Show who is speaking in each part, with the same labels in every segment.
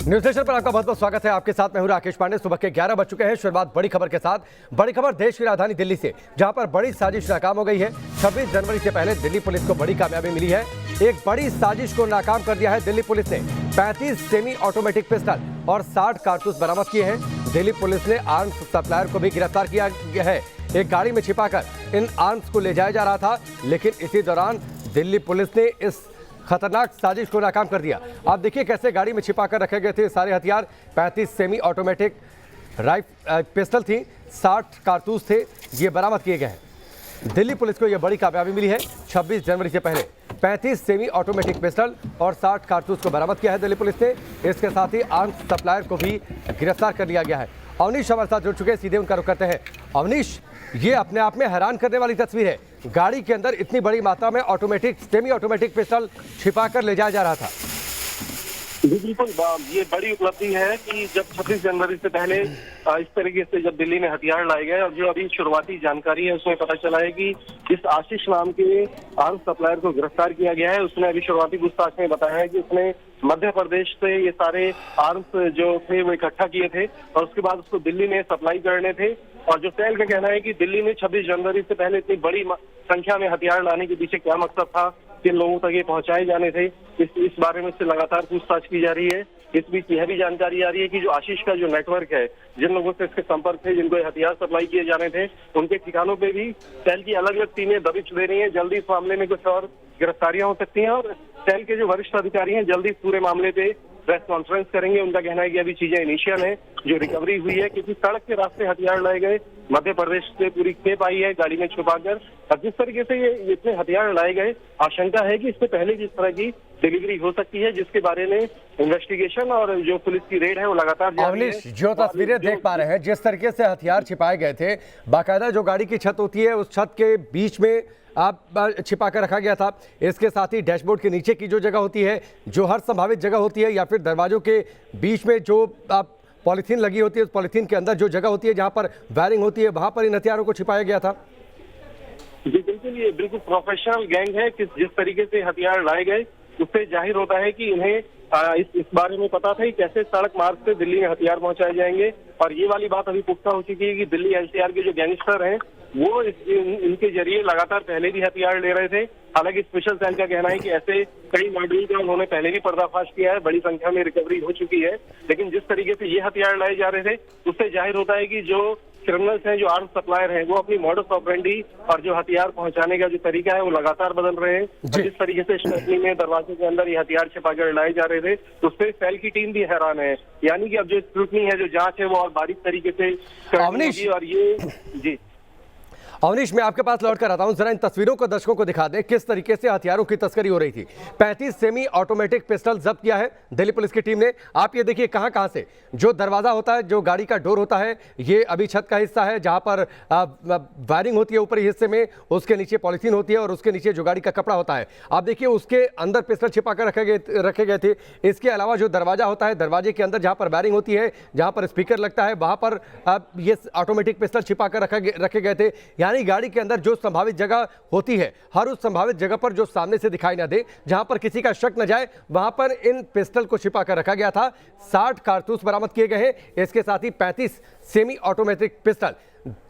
Speaker 1: News nation पर आपका बहुत बहुत स्वागत है। आपके साथ मैं हूं राकेश पांडे। सुबह के 11 बज चुके हैं। शुरुआत बड़ी खबर के साथ। बड़ी खबर देश की राजधानी दिल्ली से, जहां पर बड़ी साजिश नाकाम हो गई है। 26 जनवरी से पहले दिल्ली पुलिस को बड़ी कामयाबी मिली है। एक बड़ी साजिश को नाकाम कर दिया है दिल्ली पुलिस ने। 35 सेमी ऑटोमेटिक पिस्टल और 60 कारतूस बरामद किए हैं। दिल्ली पुलिस ने आर्म्स सप्लायर को भी गिरफ्तार किया है। एक गाड़ी में छिपाकर इन आर्म्स को ले जाया जा रहा था, लेकिन इसी दौरान दिल्ली पुलिस ने इस खतरनाक साजिश को नाकाम कर दिया। आप देखिए कैसे गाड़ी में छिपाकर रखे गए थे सारे हथियार। 35 सेमी ऑटोमेटिक पिस्टल थी, 60 कारतूस थे, ये बरामद किए गए हैं। दिल्ली पुलिस को यह बड़ी कामयाबी मिली है। 26 जनवरी से पहले 35 सेमी ऑटोमेटिक पिस्टल और 60 कारतूस को बरामद किया है दिल्ली पुलिस ने। इसके साथ ही आर्म्स सप्लायर को भी गिरफ्तार कर लिया गया है। अवनीश हमारे साथ जुड़ चुके हैं, सीधे उनका रुख करते हैं। अवनीश, ये अपने आप में हैरान करने वाली तस्वीर है। गाड़ी के अंदर इतनी बड़ी मात्रा में ऑटोमेटिक सेमी ऑटोमेटिक पिस्टल छिपाकर ले जाया जा रहा था।
Speaker 2: जी बिल्कुल, ये बड़ी उपलब्धि है कि जब 26 जनवरी से पहले इस तरीके से जब दिल्ली में हथियार लाए गए, और जो अभी शुरुआती जानकारी है उसमें पता चला है कि इस आशीष नाम के आर्म्स सप्लायर को गिरफ्तार किया गया है। उसने अभी शुरुआती पूछताछ में बताया है कि उसने मध्य प्रदेश से ये सारे आर्म्स जो थे वो इकट्ठा किए थे और उसके बाद उसको दिल्ली में सप्लाई करने थे। और जो सेल का कहना है कि दिल्ली में 26 जनवरी से पहले इतनी बड़ी संख्या में हथियार लाने के पीछे क्या मकसद था, किन लोगों तक ये पहुंचाए जाने थे, इस बारे में से लगातार पूछताछ की जा रही है। इस बीच यह भी जानकारी आ रही है कि जो आशीष का जो नेटवर्क है, जिन लोगों से इसके संपर्क थे, जिनको हथियार सप्लाई किए जाने थे, उनके ठिकानों पे भी सेल की अलग अलग टीमें दबिश दे रही हैं। जल्दी इस मामले में कुछ और गिरफ्तारियां हो सकती हैं और सेल के जो वरिष्ठ अधिकारी हैं जल्दी पूरे मामले पे प्रेस कॉन्फ्रेंस करेंगे। उनका कहना है कि अभी चीजें इनिशियल है, जो रिकवरी हुई है, क्योंकि सड़क के रास्ते हथियार लाए गए, मध्य प्रदेश से पूरी खेप आई है गाड़ी में छुपाकर। और जिस तरीके से ये इतने हथियार लाए गए, आशंका है कि इससे पहले भी इस तरह की डिलीवरी हो सकती है, जिसके बारे में इन्वेस्टिगेशन और जो पुलिस की रेड है वो लगातार जारी है।
Speaker 1: जो तस्वीरें देख पा रहे हैं, जिस तरीके से हथियार छिपाए गए थे, बाकायदा जो गाड़ी की छत होती है उस छत के बीच में आप छिपा कर रखा गया था। इसके साथ ही डैशबोर्ड के नीचे की जो जगह होती है, जो हर संभावित जगह होती है, या फिर दरवाजों के बीच में जो आप पॉलीथीन लगी होती है, उस पॉलीथीन के अंदर जो जगह होती है जहां पर वायरिंग होती है, वहां पर इन हथियारों को छिपाया गया था।
Speaker 2: जी बिल्कुल, ये बिल्कुल प्रोफेशनल गैंग है कि जिस तरीके से हथियार लाए गए उससे जाहिर होता है कि इन्हें इस बारे में पता था कि कैसे सड़क मार्ग से दिल्ली में हथियार पहुंचाए जाएंगे। और ये वाली बात अभी पुख्ता हो चुकी है कि दिल्ली एनसीआर के जो गैंगस्टर हैं वो इनके जरिए लगातार पहले भी हथियार ले रहे थे। हालांकि स्पेशल सेल का कहना है कि ऐसे कई मॉड्यूल का उन्होंने पहले भी पर्दाफाश किया है, बड़ी संख्या में रिकवरी हो चुकी है। लेकिन जिस तरीके से ये हथियार लाए जा रहे थे उससे जाहिर होता है कि जो क्रिमिनल्स हैं, जो आर्म्स सप्लायर हैं, वो अपनी मॉडस ऑपरेंडी और जो हथियार पहुंचाने का जो तरीका है वो लगातार बदल रहे हैं। जिस तरीके से स्टेपनी में दरवाजे के अंदर ये हथियार छिपाकर लाए जा रहे थे, उससे सेल की टीम भी हैरान है। यानी कि अब जो स्क्रूटनी है, जो जांच है, वो और बारीक तरीके से करनी होगी। और ये जी
Speaker 1: अवनीश, मैं आपके पास लौट कर आता हूं। जरा इन तस्वीरों को दर्शकों को दिखा दें किस तरीके से हथियारों की तस्करी हो रही थी। 35 सेमी ऑटोमेटिक पिस्टल जब्त किया है दिल्ली पुलिस की टीम ने। आप ये देखिए कहां से जो दरवाजा होता है, जो गाड़ी का डोर होता है, ये अभी छत का हिस्सा है जहां पर वायरिंग होती है ऊपरी हिस्से में, उसके नीचे पॉलीथीन होती है और उसके नीचे जो गाड़ी का कपड़ा होता है, आप देखिए उसके अंदर पिस्टल छिपा कर रखे गए थे। इसके अलावा जो दरवाजा होता है, दरवाजे के अंदर जहां पर वायरिंग होती है, जहां पर स्पीकर लगता है, वहां पर ये ऑटोमेटिक पिस्टल छिपा कर रखे गए थे। यानी गाड़ी के अंदर जो संभावित जगह होती है, हर उस संभावित जगह पर जो सामने से दिखाई ना दे, जहां पर किसी का शक न जाए, वहां पर इन पिस्टल को छिपा कर रखा गया था। 60 कारतूस बरामद किए गए हैं। इसके साथ ही 35 सेमी ऑटोमेटिक पिस्टल।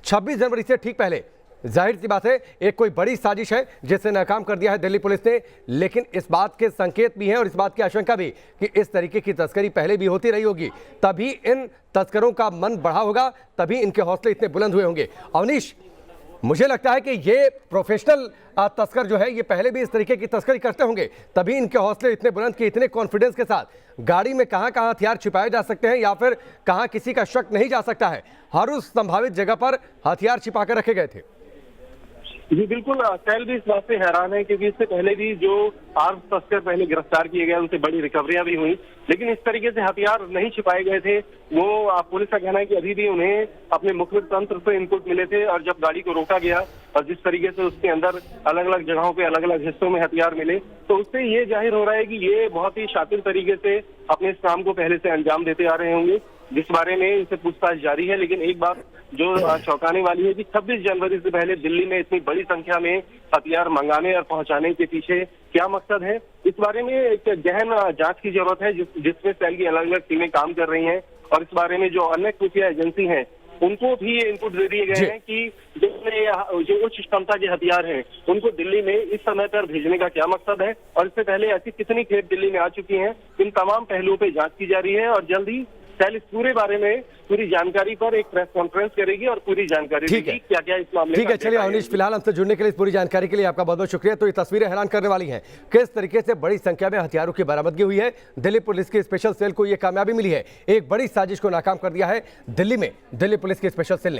Speaker 1: 26 जनवरी से ठीक पहले जाहिर सी बात है एक कोई बड़ी साजिश है जिसे नाकाम कर दिया है दिल्ली पुलिस ने। लेकिन इस बात के संकेत भी हैं और इस बात की आशंका भी कि इस तरीके की तस्करी पहले भी होती रही होगी, तभी इन तस्करों का मन बढ़ा होगा, तभी इनके हौसले इतने बुलंद हुए होंगे। अवनीश, मुझे लगता है कि ये प्रोफेशनल तस्कर जो है ये पहले भी इस तरीके की तस्करी करते होंगे, तभी इनके हौसले इतने बुलंद कि इतने कॉन्फिडेंस के साथ गाड़ी में कहां कहां हथियार छिपाए जा सकते हैं या फिर कहां किसी का शक नहीं जा सकता है, हर उस संभावित जगह पर हथियार छिपा कर रखे गए थे।
Speaker 2: जी बिल्कुल, सेल भी इस बात से हैरान है क्योंकि इससे पहले भी जो आर्म्स तस्कर पहले गिरफ्तार किए गए उनसे बड़ी रिकवरियां भी हुई, लेकिन इस तरीके से हथियार नहीं छिपाए गए थे। वो पुलिस का कहना है कि अभी भी उन्हें अपने मुखबिर तंत्र से इनपुट मिले थे और जब गाड़ी को रोका गया और जिस तरीके से उसके अंदर अलग अलग जगहों पे अलग अलग हिस्सों में हथियार मिले, तो उससे ये जाहिर हो रहा है कि ये बहुत ही शातिर तरीके से अपने इस काम को पहले से अंजाम देते आ रहे होंगे। जिस बारे में इनसे पूछताछ जारी है। लेकिन एक बात जो चौंकाने वाली है कि 26 जनवरी से पहले दिल्ली में इतनी बड़ी संख्या में हथियार मंगाने और पहुंचाने के पीछे क्या मकसद है, इस बारे में एक गहन जांच की जरूरत है, जिसमें सेल की अलग अलग टीमें काम कर रही हैं। और इस बारे में जो अन्य खुफिया एजेंसी हैं उनको भी ये इनपुट दे दिए गए हैं कि जो उच्च क्षमता के हथियार हैं उनको दिल्ली में इस समय पर भेजने का क्या मकसद है, और इससे पहले ऐसी कितनी खेप दिल्ली में आ चुकी हैं। इन तमाम पहलुओं पे जांच की जा रही है और जल्द ही सेल इस पूरे बारे में पूरी जानकारी पर एक प्रेस कॉन्फ्रेंस करेगी और पूरी जानकारी देगी क्या क्या इस मामले में।
Speaker 1: ठीक है, चलिए अवनीश, फिलहाल हमसे जुड़ने के लिए, इस पूरी जानकारी के लिए आपका बहुत बहुत शुक्रिया। तो ये तस्वीरें हैरान करने वाली हैं, किस तरीके से बड़ी संख्या में हथियारों की बरामदगी हुई है। दिल्ली पुलिस की स्पेशल सेल को यह कामयाबी मिली है, एक बड़ी साजिश को नाकाम कर दिया है दिल्ली में दिल्ली पुलिस की स्पेशल सेल ने।